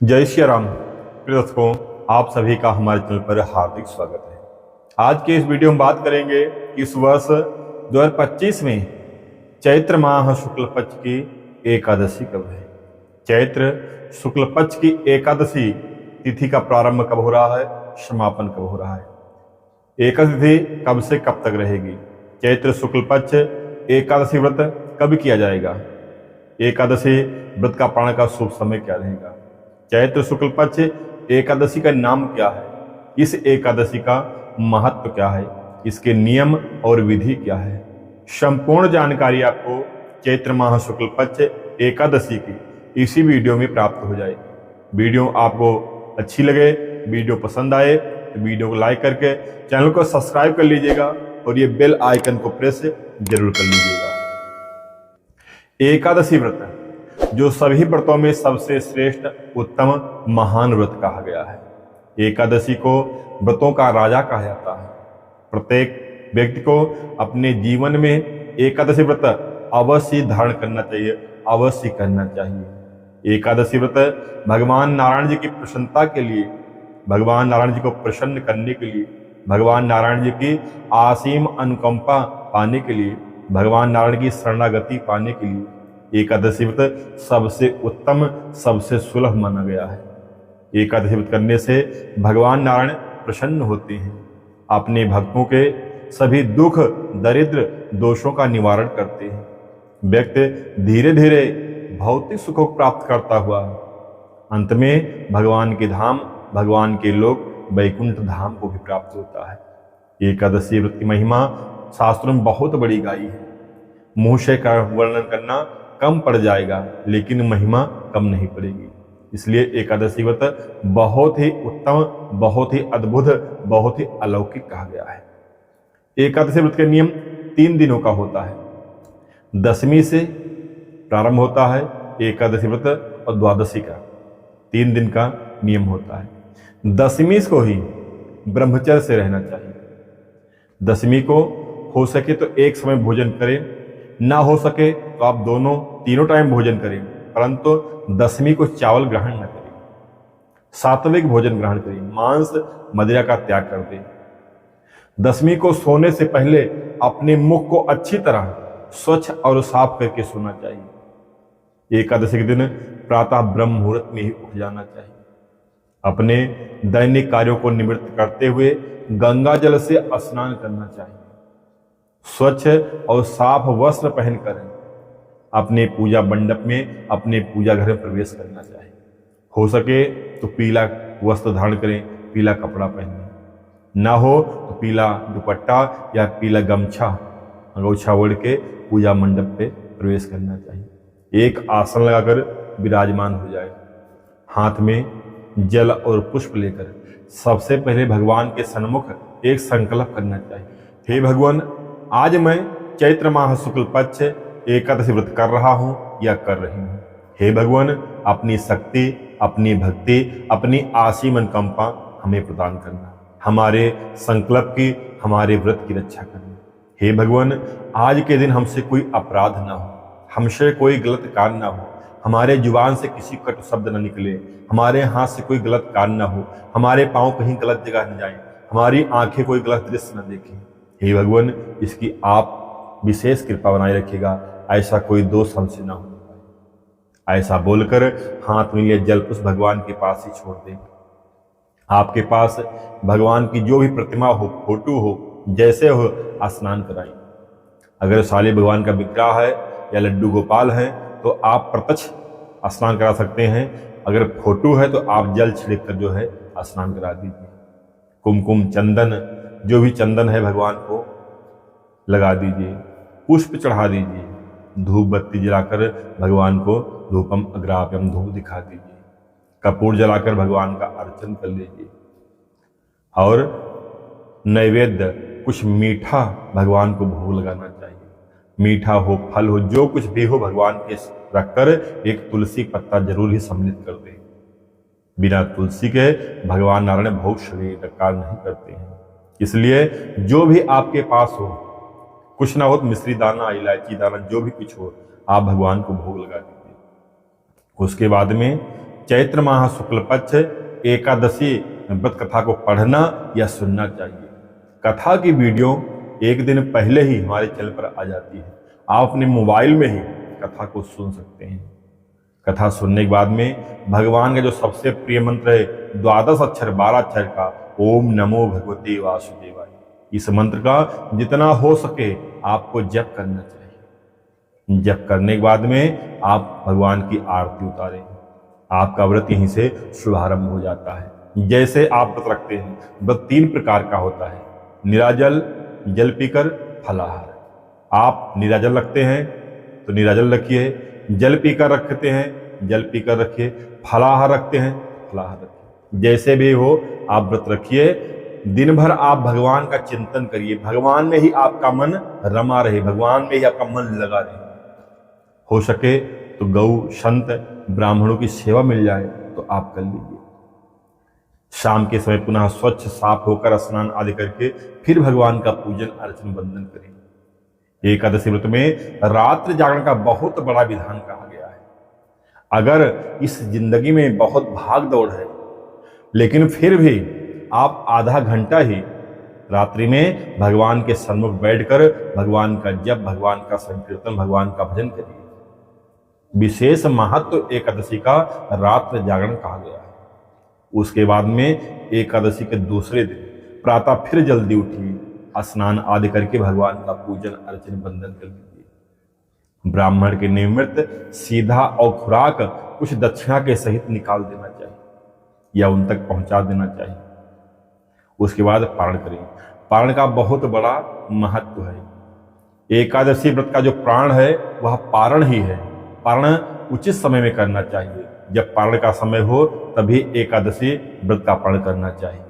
जय श्री राम। प्रिय दर्शकों, आप सभी का हमारे चैनल पर हार्दिक स्वागत है। आज के इस वीडियो में बात करेंगे कि इस वर्ष 2025 में चैत्र माह शुक्ल पक्ष की एकादशी कब है। चैत्र शुक्ल पक्ष की एकादशी तिथि का प्रारंभ कब हो रहा है, समापन कब हो रहा है, एकादशी तिथि कब से कब तक रहेगी, चैत्र शुक्ल पक्ष एकादशी व्रत कब किया जाएगा, एकादशी व्रत का पारण का शुभ समय क्या रहेगा, चैत्र शुक्ल पक्ष एकादशी का नाम क्या है, इस एकादशी का महत्व क्या है, इसके नियम और विधि क्या है, संपूर्ण जानकारी आपको चैत्र माह शुक्ल पक्ष एकादशी की इसी वीडियो में प्राप्त हो जाएगी। वीडियो आपको अच्छी लगे, वीडियो पसंद आए तो वीडियो को लाइक करके चैनल को सब्सक्राइब कर लीजिएगा और ये बेल आइकन को प्रेस जरूर कर लीजिएगा। एकादशी व्रत जो सभी व्रतों में सबसे श्रेष्ठ, उत्तम, महान व्रत कहा गया है। एकादशी को व्रतों का राजा कहा जाता है। प्रत्येक व्यक्ति को अपने जीवन में एकादशी व्रत अवश्य धारण करना चाहिए, अवश्य करना चाहिए। एकादशी व्रत भगवान नारायण जी की प्रसन्नता के लिए, भगवान नारायण जी को प्रसन्न करने के लिए, भगवान नारायण जी की असीम अनुकंपा पाने के लिए, भगवान नारायण की शरणागति पाने के लिए एकादशी व्रत सबसे उत्तम, सबसे सुलभ माना गया है। एकादशी व्रत करने से भगवान नारायण प्रसन्न होते हैं, अपने भक्तों के सभी दुख, दरिद्र, दोषों का निवारण करते हैं। व्यक्ति धीरे धीरे भौतिक सुखों को प्राप्त करता हुआ अंत में भगवान के धाम, भगवान के लोक वैकुंठ धाम को भी प्राप्त होता है। एकादशी व्रत की महिमा शास्त्रों में बहुत बड़ी गाई है। मुंह से का वर्णन करना कम पड़ जाएगा, लेकिन महिमा कम नहीं पड़ेगी। इसलिए एकादशी व्रत बहुत ही उत्तम, बहुत ही अद्भुत, बहुत ही अलौकिक कहा गया है। एकादशी व्रत का नियम 3 दिनों का होता है। दशमी से प्रारंभ होता है एकादशी व्रत और द्वादशी का 3 दिन का नियम होता है। दशमी को ही ब्रह्मचर्य से रहना चाहिए। दशमी को हो सके तो एक समय भोजन करें, ना हो सके तो आप तीनों टाइम भोजन करें, परंतु दशमी को चावल ग्रहण न करें, सात्विक भोजन ग्रहण करें, मांस मदिरा का त्याग कर दें। दशमी को सोने से पहले अपने मुख को अच्छी तरह स्वच्छ और साफ करके सोना चाहिए। एकादशी के दिन प्रातः ब्रह्म मुहूर्त में ही उठ जाना चाहिए। अपने दैनिक कार्यों को निवृत्त करते हुए गंगा जल से स्नान करना चाहिए। स्वच्छ और साफ वस्त्र पहनकर अपने पूजा मंडप में, अपने पूजा घर में प्रवेश करना चाहिए। हो सके तो पीला वस्त्र धारण करें, पीला कपड़ा पहनें, ना हो तो पीला दुपट्टा या पीला गमछा, अंगोछा ओढ़ के पूजा मंडप पे प्रवेश करना चाहिए। एक आसन लगाकर विराजमान हो जाए, हाथ में जल और पुष्प लेकर सबसे पहले भगवान के सन्मुख एक संकल्प करना चाहिए। हे भगवान, आज मैं चैत्र माह शुक्ल पक्ष एकादशी व्रत कर रहा हूं या कर रही हूं। हे भगवान, अपनी शक्ति, अपनी भक्ति, अपनी असीम अनुकंपा हमें प्रदान करना, हमारे संकल्प की, हमारे व्रत की रक्षा करना। हे भगवान, आज के दिन हमसे कोई अपराध ना हो, हमसे कोई गलत कार्य ना हो, हमारे जुबान से किसी कटु शब्द न निकले, हमारे हाथ से कोई गलत कार्य ना हो, हमारे पांव कहीं गलत जगह न जाए, हमारी आंखें कोई गलत दृश्य न देखें। हे भगवान, इसकी आप विशेष कृपा बनाए रखिएगा, ऐसा कोई दोष हमसे ना होने पाए। ऐसा बोलकर हाथ में लिए जल पुष्प भगवान के पास ही छोड़ दें। आपके पास भगवान की जो भी प्रतिमा हो, फोटो हो, जैसे हो, स्नान कराएं। अगर साले भगवान का विग्रह है या लड्डू गोपाल है तो आप प्रत्यक्ष स्नान करा सकते हैं। अगर फोटो है तो आप जल छिड़क कर जो है स्नान करा दीजिए। कुमकुम, चंदन, जो भी चंदन है भगवान को लगा दीजिए, पुष्प चढ़ा दीजिए, धूप बत्ती जलाकर भगवान को धूपम अग्राप्यम धूप दिखा दीजिए, कपूर जलाकर भगवान का अर्चन कर लीजिए और नैवेद्य कुछ मीठा भगवान को भोग लगाना चाहिए। मीठा हो, फल हो, जो कुछ भी हो भगवान के रखकर एक तुलसी पत्ता जरूर ही सम्मिलित कर दे। बिना तुलसी के भगवान नारायण भोग स्वीकार नहीं करते हैं। इसलिए जो भी आपके पास हो, कुछ ना हो तो मिश्री दाना, इलायची दाना, जो भी कुछ हो, आप भगवान को भोग लगा दीजिए। उसके बाद में चैत्र माह शुक्ल पक्ष एकादशी व्रत कथा को पढ़ना या सुनना चाहिए। कथा की वीडियो एक दिन पहले ही हमारे चैनल पर आ जाती है, आप अपने मोबाइल में ही कथा को सुन सकते हैं। कथा सुनने के बाद में भगवान का जो सबसे प्रिय मंत्र है 12 अक्षर 12 अक्षर का ओम नमो भगवते वासुदेवाय, इस मंत्र का जितना हो सके आपको जप करना चाहिए। जप करने के बाद में आप भगवान की आरती उतारें, आपका व्रत यहीं से शुभारंभ हो जाता है। जैसे आप व्रत रखते हैं, व्रत 3 प्रकार का होता है, निराजल, जल पीकर, फलाहार। आप निराजल रखते हैं तो निराजल रखिए, जल पीकर रखते हैं जल पीकर रखिए, फलाहार रखते हैं फलाहार रखिए। जैसे भी हो आप व्रत रखिए। दिन भर आप भगवान का चिंतन करिए, भगवान में ही आपका मन रमा रहे, भगवान में ही आपका मन लगा रहे। हो सके तो गौ, संत, ब्राह्मणों की सेवा मिल जाए तो आप कर लीजिए। शाम के समय पुनः स्वच्छ साफ होकर स्नान आदि करके फिर भगवान का पूजन अर्चन वंदन करें। एकादशी व्रत में रात्रि जागरण का बहुत बड़ा विधान कहा गया है। अगर इस जिंदगी में बहुत भाग दौड़ है, लेकिन फिर भी आप आधा घंटा ही रात्रि में भगवान के सन्मुख बैठकर भगवान का जप, भगवान का संकीर्तन, भगवान का भजन करिए। विशेष महत्व एकादशी का रात्रि जागरण कहा गया है। उसके बाद में एकादशी के दूसरे दिन प्रातः फिर जल्दी उठिए, स्नान आदि करके भगवान का पूजन अर्चन वंदन कर लीजिए। ब्राह्मण के निमित्त सीधा और खुराक कुछ दक्षिणा के सहित निकाल देना चाहिए या उन तक पहुंचा देना चाहिए। उसके बाद पारण करें। पारण का बहुत बड़ा महत्व है। एकादशी व्रत का जो प्राण है वह पारण ही है। पारण उचित समय में करना चाहिए। जब पारण का समय हो तभी एकादशी व्रत का पारण करना चाहिए।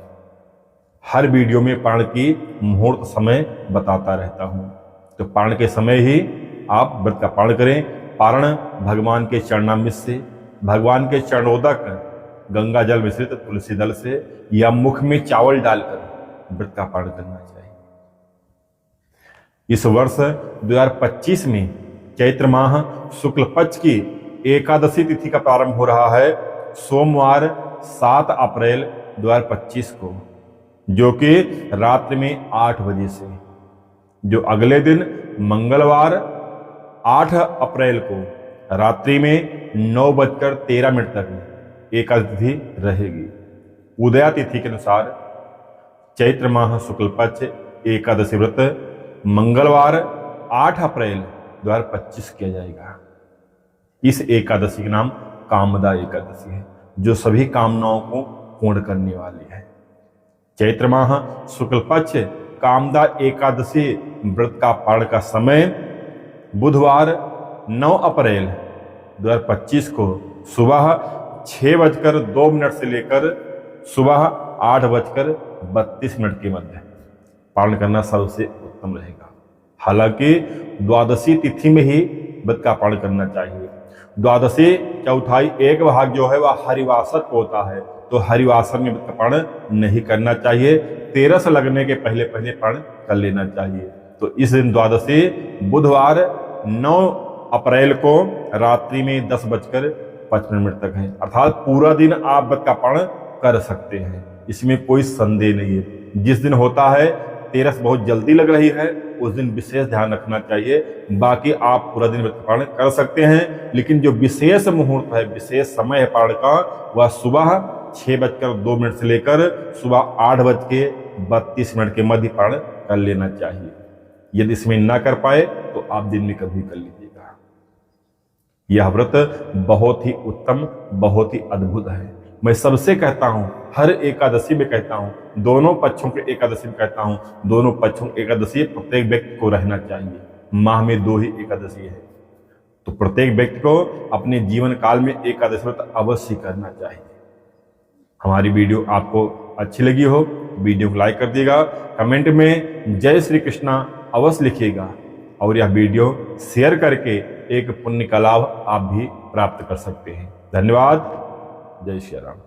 हर वीडियो में पारण की मुहूर्त समय बताता रहता हूं, तो पारण के समय ही आप व्रत का पारण करें। पारण भगवान के चरणामृत से, भगवान के चरणोदक गंगा जल मिश्रित तुलसी दल से या मुख में चावल डालकर व्रत का पारण करना चाहिए। इस वर्ष 2025 में चैत्र माह शुक्ल पक्ष की एकादशी तिथि का प्रारंभ हो रहा है सोमवार 7 अप्रैल 2025 को, जो कि रात्रि में 8 बजे से, जो अगले दिन मंगलवार 8 अप्रैल को रात्रि में 9:13 तक एकादशी तिथि रहेगी। उदया तिथि के अनुसार चैत्र माह शुक्ल पक्ष एकादशी व्रत मंगलवार 8 अप्रैल 2025 किया जाएगा। इस एकादशी का नाम कामदा एकादशी है, जो सभी कामनाओं को पूर्ण करने वाली है। चैत्र माह शुक्ल पक्ष कामदा एकादशी व्रत का पारण का समय बुधवार 9 अप्रैल 2025 को सुबह 6:02 से लेकर सुबह 8:32 के मध्य पारण करना सबसे उत्तम रहेगा। हालांकि द्वादशी तिथि में ही व्रत का पारण करना चाहिए। द्वादशी चौथाई एक भाग जो है वह हरिवासर को होता है, तो हरिवासर में व्रत का पारण नहीं करना चाहिए। 13 लगने के पहले पहले पारण कर लेना चाहिए। तो इस दिन द्वादशी बुधवार 9 अप्रैल को रात्रि में 10:55 तक है, अर्थात पूरा दिन आप व्रत का पारण कर सकते हैं, इसमें कोई संदेह नहीं है। जिस दिन होता है 13 बहुत जल्दी लग रही है, उस दिन विशेष ध्यान रखना चाहिए। बाकी आप पूरा दिन व्रत का पारण कर सकते हैं, लेकिन जो विशेष मुहूर्त है, विशेष समय है पारण का, वह सुबह 6:02 से लेकर सुबह 8:32 के मध्य पारण कर लेना चाहिए। यदि इसमें ना कर पाए तो आप दिन में कभी कर लीजिएगा। यह व्रत बहुत ही उत्तम, बहुत ही अद्भुत है। मैं सबसे कहता हूं, हर एकादशी में कहता हूं, दोनों पक्षों के एकादशी में कहता हूं, दोनों पक्षों की एकादशी प्रत्येक व्यक्ति को रहना चाहिए। माह में 2 ही एकादशी है, तो प्रत्येक व्यक्ति को अपने जीवन काल में एकादशी व्रत अवश्य करना चाहिए। हमारी वीडियो आपको अच्छी लगी हो, वीडियो को लाइक कर दिएगा, कमेंट में जय श्री कृष्णा अवश्य लिखिएगा, और यह वीडियो शेयर करके एक पुण्य का लाभ आप भी प्राप्त कर सकते हैं। धन्यवाद। जय श्री राम।